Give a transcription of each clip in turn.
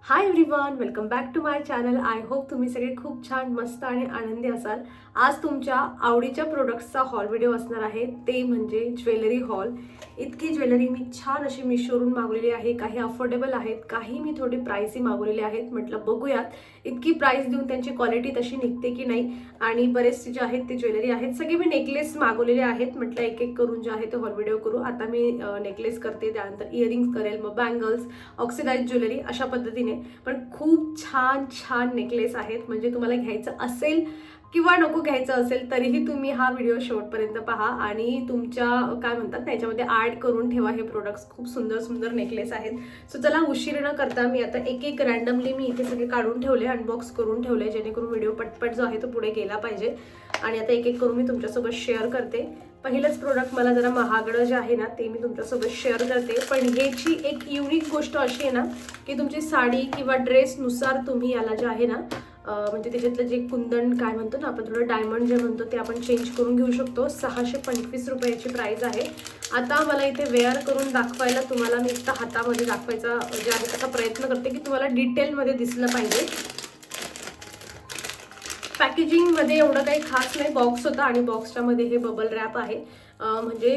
High everyone, welcome back to my channel. I hope तुम्ही सगळे खूप छान मस्त आणि आनंदी असाल. आज तुमच्या आवडीच्या प्रोडक्ट्सचा हॉल व्हिडिओ असणार आहे, ते म्हणजे ज्वेलरी हॉल. इतकी ज्वेलरी मी छान अशी मिशोवरून मागवलेली आहे. काही अफोर्डेबल आहेत, काही मी थोडी प्राइसी मागवलेली आहेत. म्हटलं बघूयात इतकी प्राइस देऊन त्यांची क्वालिटी तशी निघते की नाही. आणि बरेचसे जे आहेत ते ज्वेलरी आहेत, सगळे मी नेकलेस मागवलेले आहेत. म्हटलं एक एक करून जे आहे ते हॉल व्हिडिओ करू. आता मी नेकलेस करते, त्यानंतर इयरिंग्स करेल, मग बँगल्स, ऑक्सिडाइज ज्वेलरी अशा पद्धतीने. पण खूप छान छान नेकलेस आहेत. म्हणजे तुम्हाला घ्यायचं असेल किंवा नको घ्यायचं असेल तरीही तुम्ही हा व्हिडिओ शेवटपर्यंत पहा आणि तुमच्या काय म्हणतात त्याच्यामध्ये ॲड करून ठेवा हे प्रोडक्ट्स. खूप सुंदर सुंदर नेकलेस आहेत. सो चला उशीर न करता मी आता एक एक रॅन्डमली मी इथे सगळे काढून ठेवले, अनबॉक्स करून ठेवले, जेणेकरून व्हिडिओ पटपट जो आहे तो पुढे गेला पाहिजे. आणि आता एक एक करून मी तुमच्यासोबत शेअर करते. पहिलंच प्रोडक्ट मला जरा महागडं जे आहे ना ते मी तुमच्यासोबत शेअर करते. पण ह्याची एक युनिक गोष्ट अशी आहे ना की तुमची साडी किंवा ड्रेसनुसार तुम्ही याला जे आहे ना म्हणजे त्याच्यातलं जे कुंदन काय म्हणतो ना आपण, थोडं डायमंड जे म्हणतो ते आपण चेंज करून घेऊ शकतो. 625 रुपयाची प्राइस आहे. आता मला इथे वेअर करून दाखवायला तुम्हाला मी इथं हातामध्ये दाखवायचा जे आहे त्याचा प्रयत्न करते की तुम्हाला डिटेलमध्ये दिसलं पाहिजे. पॅकेजिंगमध्ये एवढं काही खास नाही. बॉक्स होता आणि बॉक्सच्या मध्ये हे बबल रॅप आहे. म्हणजे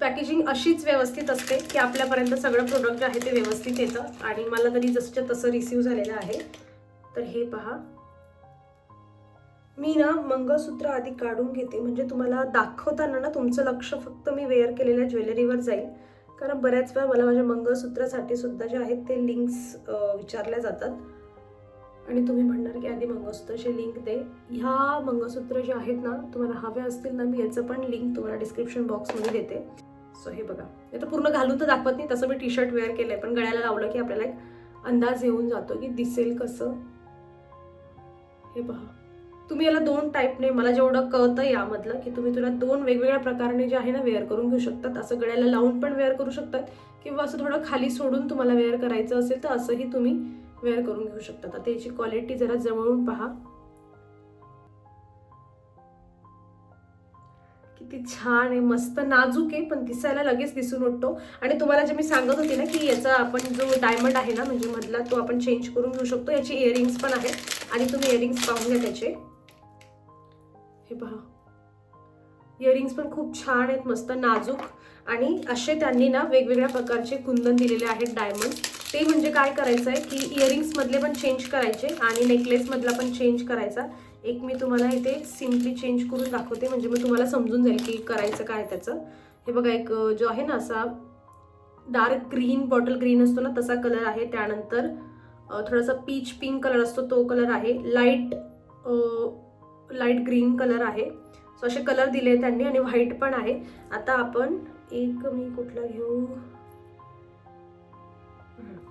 पॅकेजिंग अशीच व्यवस्थित असते की आपल्यापर्यंत सगळं प्रोडक्ट जे आहे ते व्यवस्थित येतं. आणि मला तरी जसंच्या तसं रिसीव झालेलं आहे. तर हे पहा, मी ना मंगळसूत्र आधी काढून घेते, म्हणजे तुम्हाला दाखवताना ना तुमचं लक्ष फक्त मी वेअर केलेल्या ज्वेलरीवर जाईल. कारण बऱ्याच वेळा मला माझ्या मंगळसूत्रासाठी सुद्धा जे आहेत ते लिंक्स विचारल्या जातात आणि तुम्ही म्हणणार की आधी मंगळसूत्राची लिंक दे. ह्या मंगळसूत्र जे आहेत ना तुम्हाला हवे असतील ना, मी याचं पण लिंक तुम्हाला डिस्क्रिप्शन बॉक्समध्ये देते. सो हे बघा, हे तर पूर्ण घालून तर दाखवत नाही, तसं मी टी शर्ट वेअर केलंय, पण गळ्याला लावलं की आपल्याला एक अंदाज येऊन जातो की दिसेल कसं. हे पहा, तुम्ही याला दोन टाईपने, मला जेवढं कळतं यामधलं, की तुम्ही तुला दोन वेगवेगळ्या प्रकाराने जे आहे ना वेअर करून घेऊ शकतात. असं गळ्याला लावून पण वेअर करू शकतात किंवा असं थोडं खाली सोडून तुम्हाला वेअर करायचं असेल तर असंही तुम्ही वेअर करून घेऊ शकतात. आता याची क्वालिटी जरा जवळून पहा, किती छान आहे, मस्त नाजूक आहे, पण दिसायला लगेच दिसून उठतो. आणि तुम्हाला जे मी सांगत होते ना की याचा आपण जो डायमंड आहे ना म्हणजे मधला, तो आपण चेंज करून घेऊ शकतो. याची इयरिंग्स पण आहे आणि तुम्ही इयरिंग्स पाहून घ्या त्याचे. हे पहा, इयरिंग्स पण खूप छान आहेत, मस्त नाजूक. आणि असे त्यांनी ना वेगवेगळ्या प्रकारचे कुंदन दिलेले आहेत डायमंड. ते म्हणजे काय करायचं आहे की इयरिंग्स मधले पण चेंज करायचे आणि नेकलेस मधला पण चेंज करायचा. एक मी तुम्हाला इथे सिम्पली चेंज करून दाखवते, म्हणजे मग तुम्हाला समजून जाईल की करायचं काय त्याचं. हे बघा, एक जो आहे ना असा डार्क ग्रीन, बॉटल ग्रीन असतो ना तसा कलर आहे. त्यानंतर थोडासा पीच पिंक कलर असतो तो कलर आहे. लाईट ग्रीन कलर आहे. सो असे कलर दिले त्यांनी आणि व्हाईट पण आहे. आता आपण एक, मी कुठला घेऊ,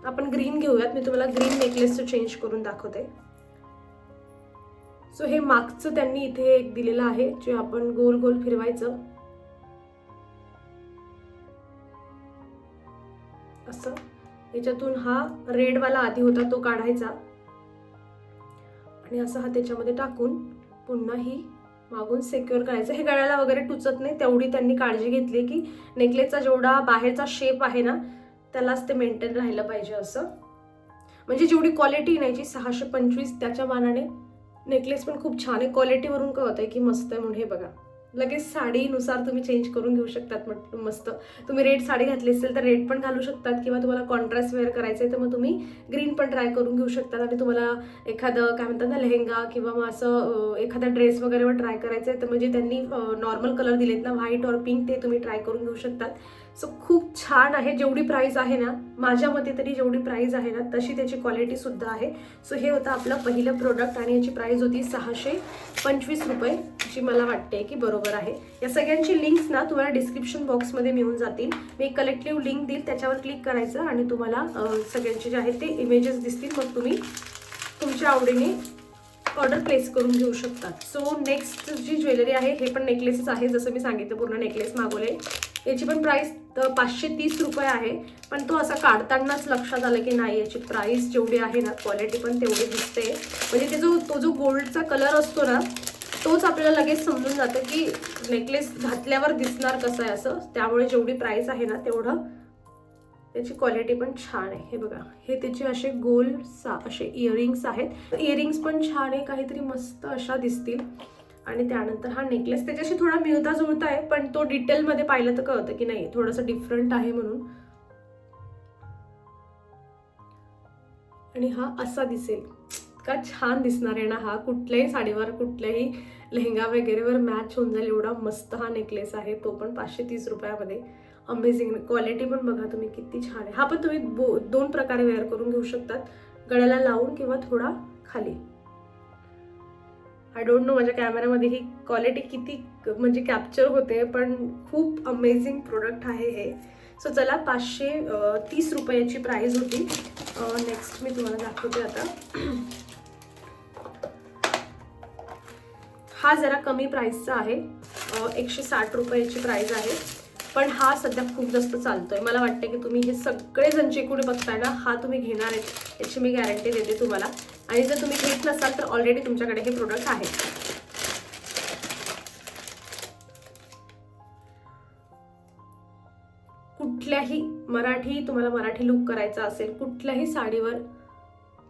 आपण ग्रीन घेऊयात. मी तुम्हाला ग्रीन नेकलेसचं चेंज करून दाखवते. सो हे मागचं त्यांनी इथे एक दिलेलं आहे, जे आपण गोल गोल फिरवायचं असं. याच्यातून हा रेडवाला आधी होता तो काढायचा आणि असं हा त्याच्यामध्ये टाकून पुन्हा ही मागून सिक्युअर करायचं. हे गळ्याला वगैरे टुचत नाही, तेवढी त्यांनी काळजी घेतली की नेकलेसचा जेवढा बाहेरचा शेप आहे ना त्यालाच ते मेंटेन राहिलं पाहिजे असं. म्हणजे जेवढी क्वालिटी नाही जी 625 त्याच्या मानाने नेकलेस पण खूप छान आहे. क्वालिटीवरून कळत आहे की मस्त आहे म्हणून. हे बघा, लगेच साडीनुसार तुम्ही चेंज करून घेऊ शकतात. मस्त, तुम्ही रेड साडी घातली असेल तर रेड पण घालू शकतात किंवा तुम्हाला कॉन्ट्रास्ट वेअर करायचं आहे तर मग तुम्ही ग्रीन पण ट्राय करून घेऊ शकतात. आणि तुम्हाला एखादं काय म्हणतात ना लेहेंगा किंवा मग असं एखादा ड्रेस वगैरेवर ट्राय करायचं आहे तर म्हणजे त्यांनी नॉर्मल कलर दिलेत ना, व्हाईट और पिंक, ते तुम्ही ट्राय करून घेऊ शकतात. सो खूप छान आहे. जेवढी प्राइस आहे ना, माझ्या मते तरी जेवढी प्राइस आहे ना तशी त्याची क्वालिटी सुद्धा आहे. सो हे होतं आपलं पहिलं प्रोडक्ट आणि याची प्राइस होती 625 रुपये, जी मला वाटते की बरोबर आहे. या सगळ्यांची लिंक्स ना तुम्हाला डिस्क्रिप्शन बॉक्समध्ये मिळून जातील. मी एक कलेक्टिव्ह लिंक देईल, त्याच्यावर क्लिक करायचं आणि तुम्हाला सगळ्यांचे जे आहेत ते इमेजेस दिसतील. मग तुम्ही तुमच्या आवडीने ऑर्डर प्लेस करून घेऊ शकतात. सो नेक्स्ट जी ज्वेलरी आहे हे पण नेकलेसेस आहे, जसं मी सांगितलं पूर्ण नेकलेस मागवले. याची पण प्राइस 530 रुपये आहे. पण तो असा काढतानाच लक्षात आलं की नाही, याची प्राइस जेवढी आहे ना क्वालिटी पण तेवढी दिसते. म्हणजे तो जो गोल्डचा कलर असतो ना तोच आपल्याला लगेच समजून जातं की नेकलेस घातल्यावर दिसणार कसं आहे असं. त्यामुळे जेवढी प्राइस आहे ना तेवढं त्याची क्वालिटी पण छान आहे. हे बघा, हे त्याचे असे गोल असे इयरिंग्स आहेत. इयरिंग्स पण छान आहे, काहीतरी मस्त अशा दिसतील. आणि त्यानंतर हा नेकलेस त्याच्याशी थोडा मिळता जुळता आहे, पण तो डिटेलमध्ये पाहिलं तर कळतं की नाही थोडंसं डिफरंट आहे म्हणून. आणि हा असा दिसेल, का छान दिसणार आहे ना हा. कुठल्याही साडीवर, कुठल्याही लेहंगा वगैरेवर मॅच होऊन जाईल एवढा मस्त हा नेकलेस आहे. तो पण 530 रुपयामध्ये. अमेझिंग. क्वालिटी पण बघा तुम्ही किती छान आहे. हा पण तुम्ही 2 प्रकारे वेअर करून घेऊ शकतात, गळ्याला लावून किंवा थोडा खाली. आय डोंट नो माझ्या कॅमेऱ्यामध्ये ही क्वालिटी किती म्हणजे कॅप्चर होते, पण खूप अमेझिंग प्रोडक्ट आहे हे. सो चला, 530 रुपयाची प्राइस होती. नेक्स्ट मी तुम्हाला दाखवते आता. हा जरा कमी प्राइसचा आहे, 160 रुपयाची प्राइस आहे. पण हा सध्या खूप जास्त चालतोय. मला वाटतं की तुम्ही हे सगळेजण जे कोणी बघताय ना, हा तुम्ही घेणार आहेत याची मी गॅरंटी देते तुम्हाला. आणि जर तुम्ही घेत नसाल तर ऑलरेडी तुमच्याकडे हे प्रोडक्ट आहे. कुठल्याही तुम्हाला मराठी लुक करायचा असेल, कुठल्याही साडीवर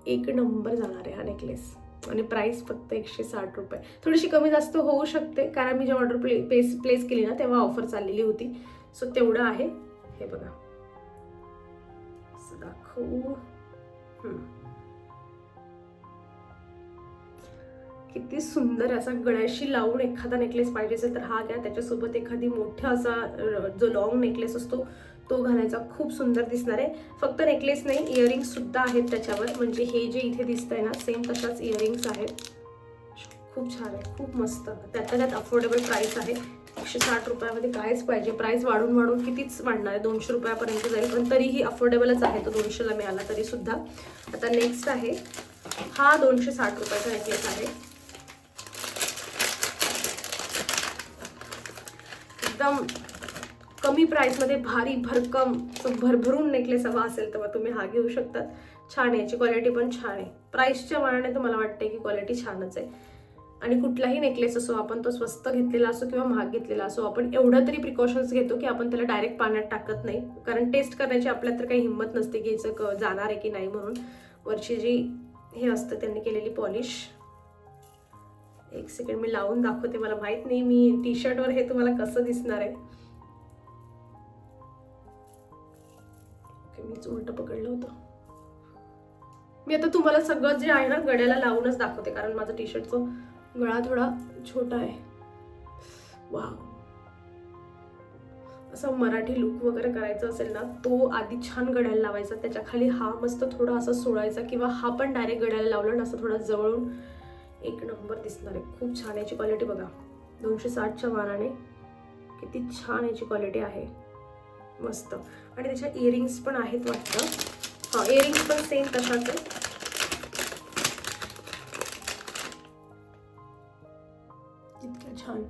एक नंबर जाणार आहे हा नेकलेस. आणि प्राइस फक्त 160 रुपये. थोडीशी कमी जास्त होऊ शकते, कारण मी जेव्हा ऑर्डर प्लेस केली ना तेव्हा ऑफर चाललेली होती. सो तेवढं आहे. हे बघा, असं दाखवू. किती सुंदर असा गळ्याशी लावून एखादा नेकलेस पाहिजे असेल तर हा घ्या. त्याच्यासोबत एखादी मोठा असा जो लॉंग नेकलेस असतो तो घालायचा, खूप सुंदर दिसणार आहे. फक्त नेकलेस नाही, इयरिंग्स सुद्धा आहेत त्याच्यावर. म्हणजे हे जे इथे दिसतंय ना, सेम तशाच इयरिंग्स आहेत. खूप छान आहे, खूप मस्त. त्यात अफोर्डेबल प्राइस आहे. 160 रुपयामध्ये कायच पाहिजे. प्राइस वाढून वाढून कितीच वाढणार आहे, 200 रुपयापर्यंत जाईल, पण तरीही अफोर्डेबलच आहे तो 200ला मिळाला तरी सुद्धा. आता नेक्स्ट आहे हा 260 रुपयाचा नेकलेस आहे. एकदम कमी प्राइसमध्ये भारी भरकम भरभरून नेकलेस हवा असेल तर तुम्ही हा घेऊ शकतात. छान आहे, याची क्वालिटी पण छान आहे. प्राइसच्या मानाने तर मला वाटते की क्वालिटी छानच आहे. आणि कुठलाही नेकलेस असो, आपण तो स्वस्त घेतलेला असो किंवा महाग घेतलेला असो, आपण एवढं तरी प्रिकॉशन्स घेतो की आपण त्याला डायरेक्ट पाण्यात टाकत नाही, कारण टेस्ट करण्याची आपल्याला तर काही हिंमत नसते की याचं जाणार आहे की नाही म्हणून. वरची जी हे असतं त्यांनी केलेली पॉलिश. एक सेकंड मी लावून दाखवते. मला माहित नाही मी टी शर्टवर हे तुम्हाला कसं दिसणार आहे. मीच उलट पकडलं होतं. मी आता तुम्हाला सगळं जे आहे ना गळ्याला लावूनच दाखवते, कारण माझं टी शर्टचं गळा थोडा छोटा आहे. वाव, असं मराठी लुक वगैरे करायचं असेल ना, तो आधी छान गळ्याला लावायचा, त्याच्या खाली हा मस्त थोडा असा सोडायचा, किंवा हा पण डायरेक्ट गळ्याला लावला ना असं थोडा जवळून एक नंबर दिसणार आहे. खूप छान याची क्वालिटी बघा. 260च्या मानाने किती छान याची क्वालिटी आहे, मस्त. आणि त्याच्या इयरिंग्स पण आहेत वाटतं. हा, इयरिंग्स पण सेम तशाच आहे. इतकं छान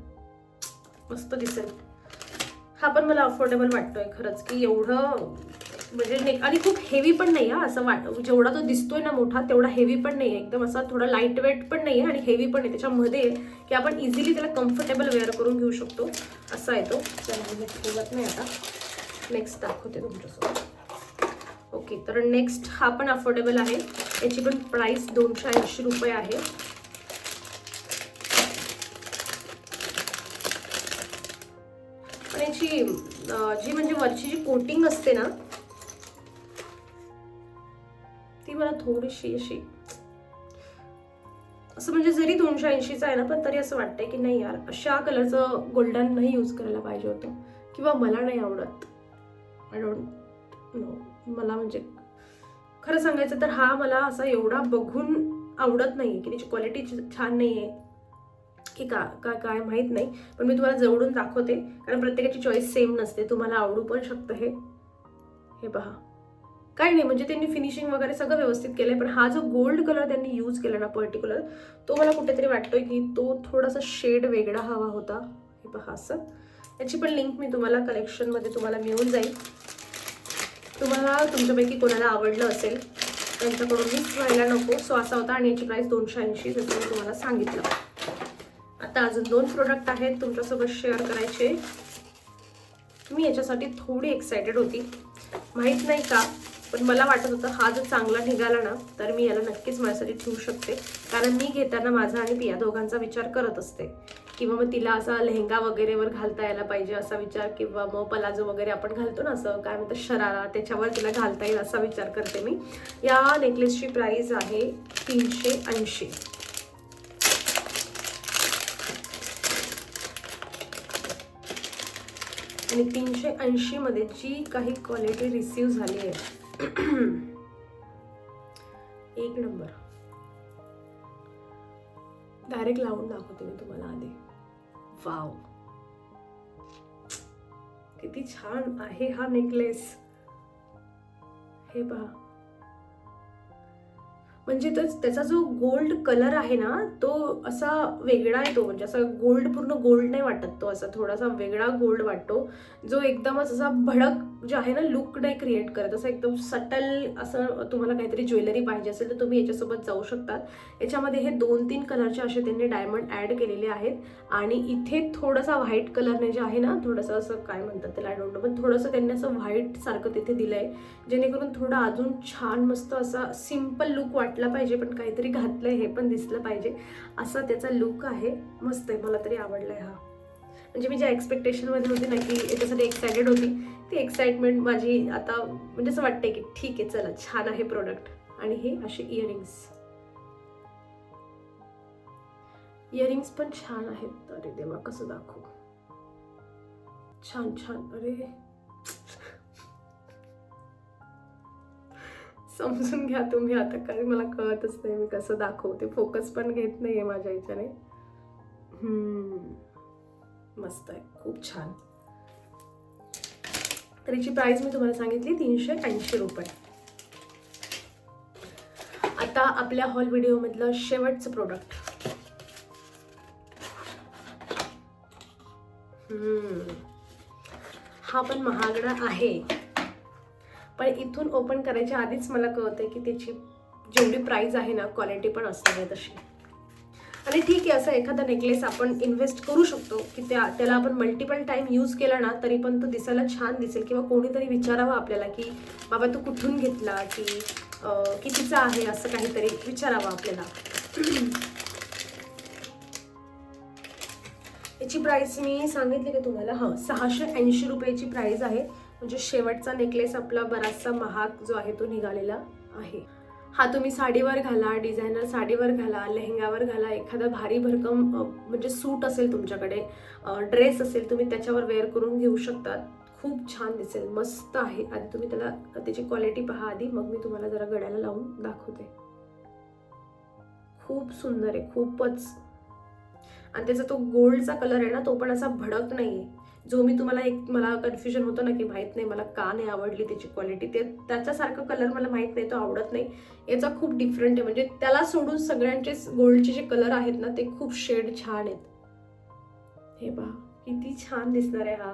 मस्त दिसेल. हा पण मला अफोर्डेबल वाटतोय खरंच, की एवढं म्हणजे आणि खूप हेवी पण नाही आहे असं जेवढा तो दिसतोय ना मोठा तेवढा हेवी पण नाही आहे. एकदम असा थोडा लाईट वेट पण नाही आहे आणि हेवी पण नाही, त्याच्यामध्ये की आपण इझिली त्याला कम्फर्टेबल वेअर करून घेऊ शकतो असा आहे तो. चला मी ठेवत नाही आता, नेक्स्ट दाखवते तुमच्यासोबत. ओके, तर नेक्स्ट हा पण अफोर्डेबल आहे. याची पण प्राइस 280 रुपये आहे. आणि याची जी म्हणजे वरची जी कोटिंग असते ना ती मला थोडीशी अशी असं म्हणजे जरी 280चा आहे ना, पण तरी असं वाटतंय की नाही यार, अशा कलरचं गोल्डन नाही यूज करायला पाहिजे होतं, किंवा मला नाही आवडत. आय डोंट नो, मला म्हणजे खरं सांगायचं तर हा मला असा एवढा बघून आवडत नाही की त्याची क्वालिटी छान नाही आहे की काय माहीत नाही. पण मी तुम्हाला जवळून दाखवते, कारण प्रत्येकाची चॉईस सेम नसते. तुम्हाला आवडू पण शकतं हे पहा. काही नाही म्हणजे त्यांनी फिनिशिंग वगैरे सगळं व्यवस्थित केलंय, पण हा जो गोल्ड कलर त्यांनी यूज केला ना पर्टिक्युलर, तो मला कुठेतरी वाटतोय की तो थोडासा शेड वेगळा हवा होता. हे पहा असं. याची पण लिंक मी तुम्हाला कलेक्शनमध्ये तुम्हाला मिळून जाईल. तुम्हाला तुमच्यापैकी कोणाला आवडलं असेल त्यांच्याकडून मिस व्हायला नको. सो असा होता. आणि याची प्राइस 280 जसं मी तुम्हाला सांगितलं. आता अजून 2 प्रोडक्ट आहेत तुमच्यासोबत शेअर करायचे. मी याच्यासाठी थोडी एक्सायटेड होती, माहीत नाही का, पण मला वाटत होतं हा जर चांगला निघाला ना तर मी याला नक्कीच माझ्यासाठी ठेवू शकते. कारण मी घेताना माझा आणि पिया दोघांचा विचार करत असते, किंवा मग तिला असा लेहंगा वगैरेवर घालता यायला पाहिजे असा विचार, किंवा मग पलाजो वगैरे आपण घालतो ना, असं काय म्हणतात शरारा, त्याच्यावर तिला घालता येईल असा विचार करते मी. या नेकलेसची प्राइस आहे 380. आणि 380 मध्ये जी काही क्वालिटी रिसीव झाली आहे एक नंबर. डायरेक्ट लावून दाखवते मी तुम्हाला आधी. वाव, किती छान आहे हा नेकलेस. हे पहा, म्हणजे त्याचा जो गोल्ड कलर आहे ना तो असा वेगळा येतो, म्हणजे असा गोल्ड पूर्ण गोल्ड नाही वाटत, तो असा थोडासा वेगळा गोल्ड वाटतो, जो एकदमच असा भडक जे आहे ना लुक नाही क्रिएट करत, असं एकदम सटल असं. तुम्हाला काहीतरी ज्वेलरी पाहिजे असेल तर तुम्ही याच्यासोबत जाऊ शकतात. याच्यामध्ये हे 2-3 कलरचे असे त्यांनी डायमंड ॲड केलेले आहेत. आणि इथे थोडासा व्हाईट कलरने जे आहे ना, थोडंसं असं काय म्हणतात त्याला आय डोंट नो, पण थोडंसं त्यांनी असं व्हाईट सारखं तिथे दिलं आहे, जेणेकरून थोडं अजून छान मस्त असा सिम्पल लुक वाटला पाहिजे, पण काहीतरी घातलंय हे पण दिसलं पाहिजे, असा त्याचा लुक आहे. मस्त आहे, मला तरी आवडलाय हा. म्हणजे मी ज्या एक्सपेक्टेशनमध्ये होती ना की याच्यासाठी एक्सायटेड होती, ती एक्साइटमेंट माझी आता म्हणजे असं वाटतंय की ठीक आहे, चला छान आहे प्रोडक्ट. आणि हे असे इयरिंग्स पण छान आहेत. अरे देवा, कसं दाखवू, छान छान. अरे समजून घ्या तुम्ही आता, काही मला कळतच नाही मी कसं दाखवते, फोकस पण घेत नाहीये माझ्या ह्याच्याने. मस्त आहे, खूप छान. तर याची प्राइस मी तुम्हाला सांगितली 380 रुपये. आता आपल्या हॉल व्हिडिओ मधलं शेवटचं प्रोडक्ट. हा पण महागडा आहे, पण इथून ओपन करायच्या आधीच मला कळतंय की त्याची जेवढी प्राइस आहे ना क्वालिटी पण असणार आहे तशी. आणि ठीक आहे, असं एखादा नेकलेस आपण इन्व्हेस्ट करू शकतो की त्याला आपण मल्टिपल टाइम यूज केला ना तरी पण तो दिसायला छान दिसेल, किंवा कोणीतरी विचारावं आपल्याला की बाबा तू कुठून घेतला, की कितीचा आहे, असं काहीतरी विचारावं आपल्याला. याची प्राइस मी सांगितली की तुम्हाला, 680 रुपयाची प्राइस आहे. म्हणजे शेवटचा नेकलेस आपला बराचसा महाग जो आहे तो निघालेला आहे. हा तुम्ही साडीवर घाला, डिझायनर साडीवर घाला, लेहंगावर घाला, एखादा भारी भरकम म्हणजे सूट असेल तुमच्याकडे, ड्रेस असेल, तुम्ही त्याच्यावर वेअर करून घेऊ शकतात. खूप छान दिसेल, मस्त आहे. आणि तुम्ही त्याची क्वालिटी पहा आधी, मग मी तुम्हाला जरा गळ्याला लावून दाखवते. खूप सुंदर आहे, खूपच. आणि त्याचा तो गोल्डचा कलर आहे ना तो पण असा भडक नाहीये, जो मी तुम्हाला मला कन्फ्युजन होतं ना की माहित नाही मला का नाही आवडली त्याची क्वालिटी, त्याच्यासारखा कलर मला माहित नाही, तो आवडत नाही. याचा खूप डिफरंट आहे, म्हणजे त्याला सोडून सगळ्यांचे गोल्डचे जे कलर आहेत ना ते खूप शेड छान आहेत. हे पहा किती छान दिसणार आहे हा.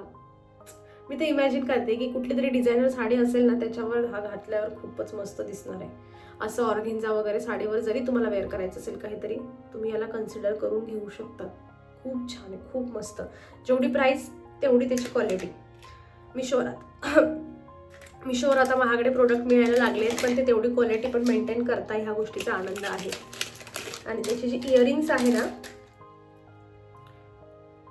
मी ते इमॅजिन करते की कुठली तरी डिझायनर साडी असेल ना त्याच्यावर हा घातल्यावर खूपच मस्त दिसणार आहे. असं ऑर्गेन्झा वगैरे साडीवर जरी तुम्हाला वेअर करायचं असेल काहीतरी, तुम्ही याला कन्सिडर करून घेऊ शकता. खूप छान आहे, खूप मस्त. जेवढी प्राइस तेवढी त्याची क्वालिटी. मिशोवर आता महागडे प्रोडक्ट मिळायला लागले आहेत, पण ते तेवढी क्वालिटी पण मेंटेन करता ह्या गोष्टीचा आनंद आहे. आणि त्याची जी इयरिंग्स आहे ना,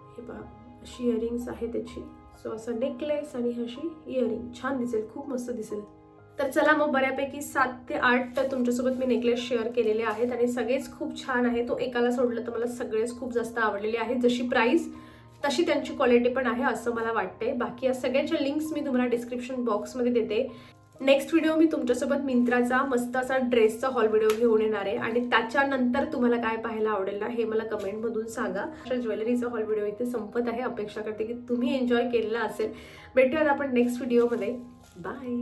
हे पहा अशी इयरिंग्स आहे त्याची. सो असं नेकलेस आणि अशी इयरिंग छान दिसेल, खूप मस्त दिसेल. तर चला मग, बऱ्यापैकी 7 ते 8 तुमच्यासोबत मी नेकलेस शेअर केलेले आहेत आणि सगळेच खूप छान आहे. तो एकाला सोडलं तर मला सगळेच खूप जास्त आवडलेले आहेत. जशी प्राइस तशी त्यांची क्वालिटी पण आहे असं मला वाटतंय. बाकी या सगळ्यांच्या लिंक्स मी तुम्हाला डिस्क्रिप्शन बॉक्समध्ये देते. नेक्स्ट व्हिडिओ मी तुमच्यासोबत मिंत्राचा मस्त असा ड्रेसचा हॉल व्हिडिओ घेऊन येणार आहे आणि त्याच्यानंतर तुम्हाला काय पाहायला आवडेल ना हे मला कमेंटमधून सांगा. ज्वेलरीचा हॉल व्हिडिओ इथे संपत आहे. अपेक्षा करते की तुम्ही एन्जॉय केलेला असेल. भेटूयात आपण नेक्स्ट व्हिडिओमध्ये. बाय.